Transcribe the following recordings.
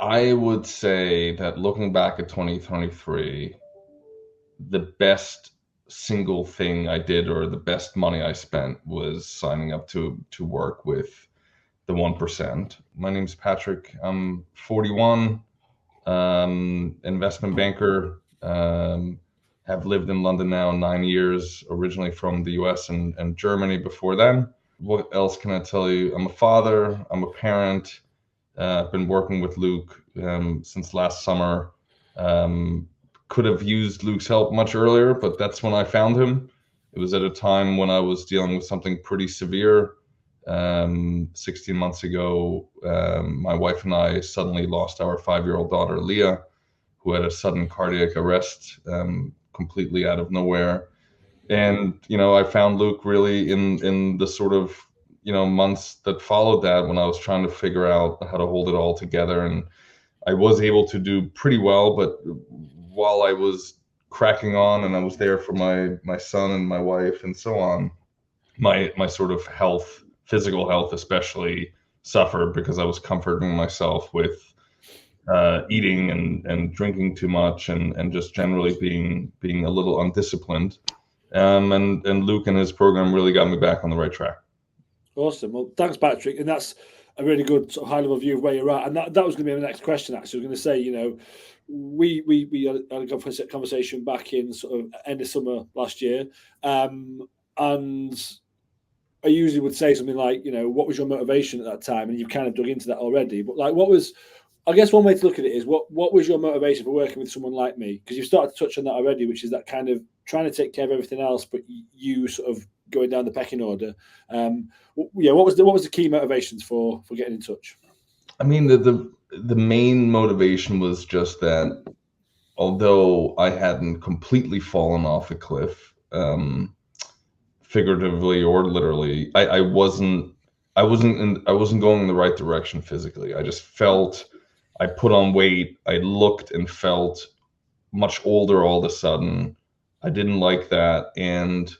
I would say that looking back at 2023, the best single thing I did or the best money I spent was signing up to work with the 1%. My name's Patrick. I'm 41, investment banker. Have lived in London now 9 years, originally from the US and Germany before then. What else can I tell you? I'm a father, I'm a parent. I've been working with Luke since last summer. Um, could have used Luke's help much earlier, but that's when I found him. It was at a time when I was dealing with something pretty severe. 16 months ago, my wife and I suddenly lost our 5-year-old daughter, Leah, who had a sudden cardiac arrest completely out of nowhere. And I found Luke really in the sort of months that followed that, when I was trying to figure out how to hold it all together. And I was able to do pretty well, but while I was cracking on and I was there for my son and my wife and so on, my sort of health, physical health especially, suffered because I was comforting myself with eating and drinking too much and just generally being a little undisciplined. And Luke and his program really got me back on the right track. Awesome. Well, thanks, Patrick. And that's a really good sort of high level view of where you're at. And that was going to be my next question. Actually, I was going to say, we had a conversation back in sort of end of summer last year, and I usually would say something like, what was your motivation at that time? And you've kind of dug into that already. But like, I guess one way to look at it is what was your motivation for working with someone like me? Because you've started to touch on that already, which is that kind of trying to take care of everything else, but you sort of going down the pecking order. What was the key motivations for getting in touch? I mean, the main motivation was just that although I hadn't completely fallen off a cliff, figuratively or literally, I wasn't going in the right direction physically. I just felt I put on weight. I looked and felt much older all of a sudden. I didn't like that. And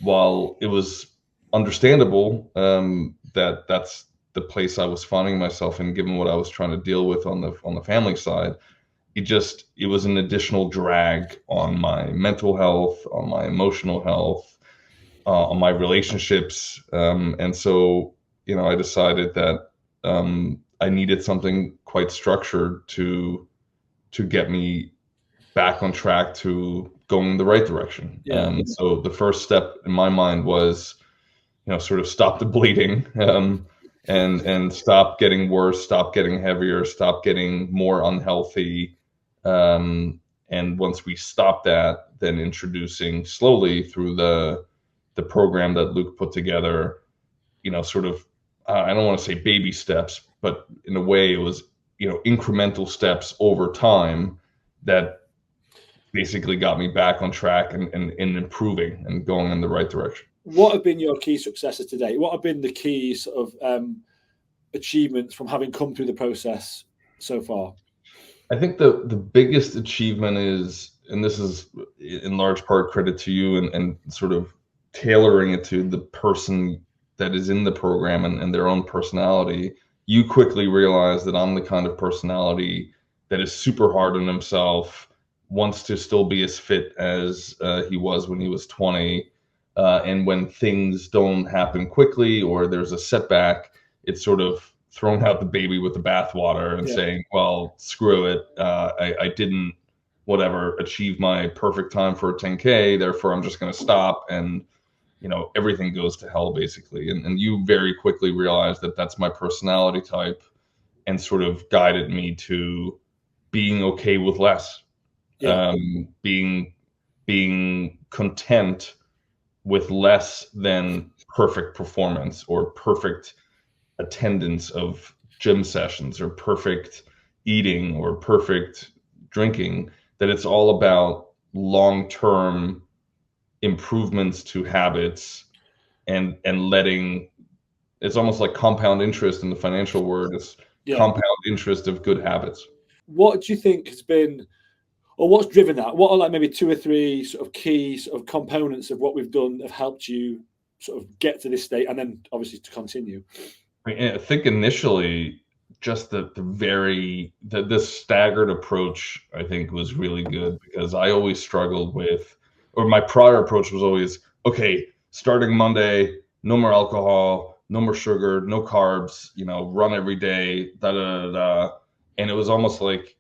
while it was understandable that that's the place I was finding myself in, given what I was trying to deal with on the family side, it was an additional drag on my mental health, on my emotional health, on my relationships. And so, I decided that I needed something quite structured to get me back on track to going in the right direction. Yeah. So the first step in my mind was, sort of stop the bleeding, and stop getting worse, stop getting heavier, stop getting more unhealthy. And once we stop that, then introducing slowly through the program that Luke put together, sort of, I don't want to say baby steps, but in a way it was, incremental steps over time that basically got me back on track and improving and going in the right direction. What have been your key successes today? What have been the key sort of achievements from having come through the process so far? I think the biggest achievement is, and this is in large part credit to you and sort of tailoring it to the person that is in the program and their own personality. You quickly realize that I'm the kind of personality that is super hard on himself, wants to still be as fit as he was when he was 20. And when things don't happen quickly or there's a setback, it's sort of throwing out the baby with the bathwater and saying, well, screw it. I didn't, whatever, achieve my perfect time for a 10K. Therefore, I'm just going to stop. And, everything goes to hell, basically. And you very quickly realized that that's my personality type and sort of guided me to being okay with less, being content with less than perfect performance or perfect attendance of gym sessions or perfect eating or perfect drinking, that it's all about long-term improvements to habits and letting, it's almost like compound interest in the financial word. It's compound interest of good habits. What do you think has been, or what's driven that? What are like maybe 2 or 3 sort of key sort of components of what we've done have helped you sort of get to this state and then obviously to continue? I think initially just this staggered approach, I think, was really good, because I always struggled with, or my prior approach was always, okay, starting Monday, no more alcohol, no more sugar, no carbs, run every day, da da da da. And it was almost like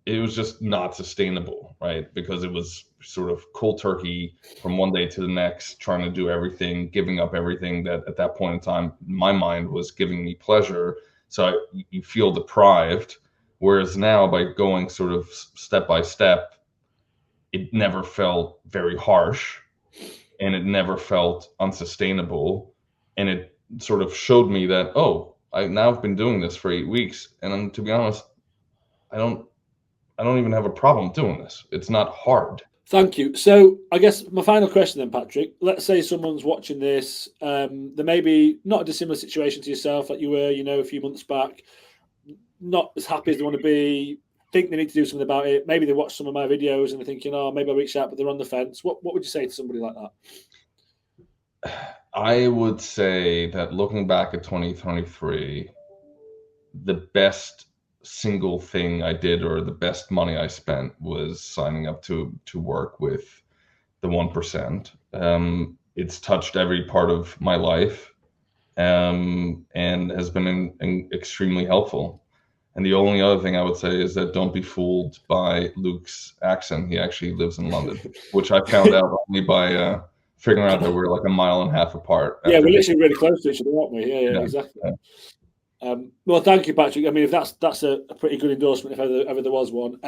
it was just not sustainable, right? Because it was sort of cold turkey from one day to the next, trying to do everything, giving up everything that at that point in time, my mind was giving me pleasure. So you feel deprived. Whereas now, by going sort of step by step, it never felt very harsh, and it never felt unsustainable. And it sort of showed me that, oh, I've been doing this for 8 weeks. And to be honest, I don't even have a problem doing this. It's not hard. Thank you. So I guess my final question then, Patrick, let's say someone's watching this, they may be not a dissimilar situation to yourself, like you were, a few months back, not as happy as they want to be, think they need to do something about it. Maybe they watch some of my videos and they're thinking, oh, maybe I'll reach out, but they're on the fence. What would you say to somebody like that? I would say that looking back at 2023, the best single thing I did, or the best money I spent, was signing up to work with the 1%. It's touched every part of my life, and has been extremely helpful. And the only other thing I would say is that don't be fooled by Luke's accent. He actually lives in London, which I found out only by figuring out that we're like a mile and a half apart. Yeah, we're literally really close to each other, aren't we? Yeah, exactly. Yeah. Well, thank you, Patrick. I mean, if that's a pretty good endorsement, if ever there was one,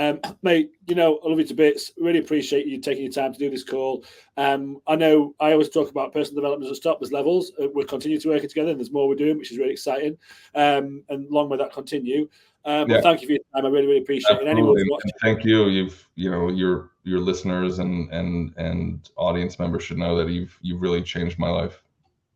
mate. I love you to bits. Really appreciate you taking your time to do this call. I know I always talk about personal development as there's levels. We're continuing to work together, and there's more we're doing, which is really exciting. And long may that continue. But thank you for your time. I really, really appreciate it. And anyone who's watching, thank you. Your listeners and audience members should know that you've really changed my life.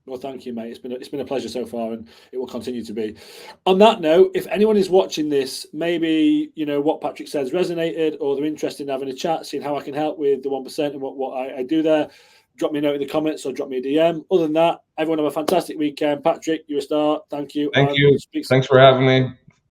Well, thank you, mate. It's been a pleasure so far, and it will continue to be. On that note, if anyone is watching this, maybe what Patrick says resonated, or they're interested in having a chat, seeing how I can help with the 1% and what I do there, drop me a note in the comments or drop me a DM. Other than that, everyone have a fantastic weekend. Patrick, you're a star. Thank you. Thank you. Thanks for having me.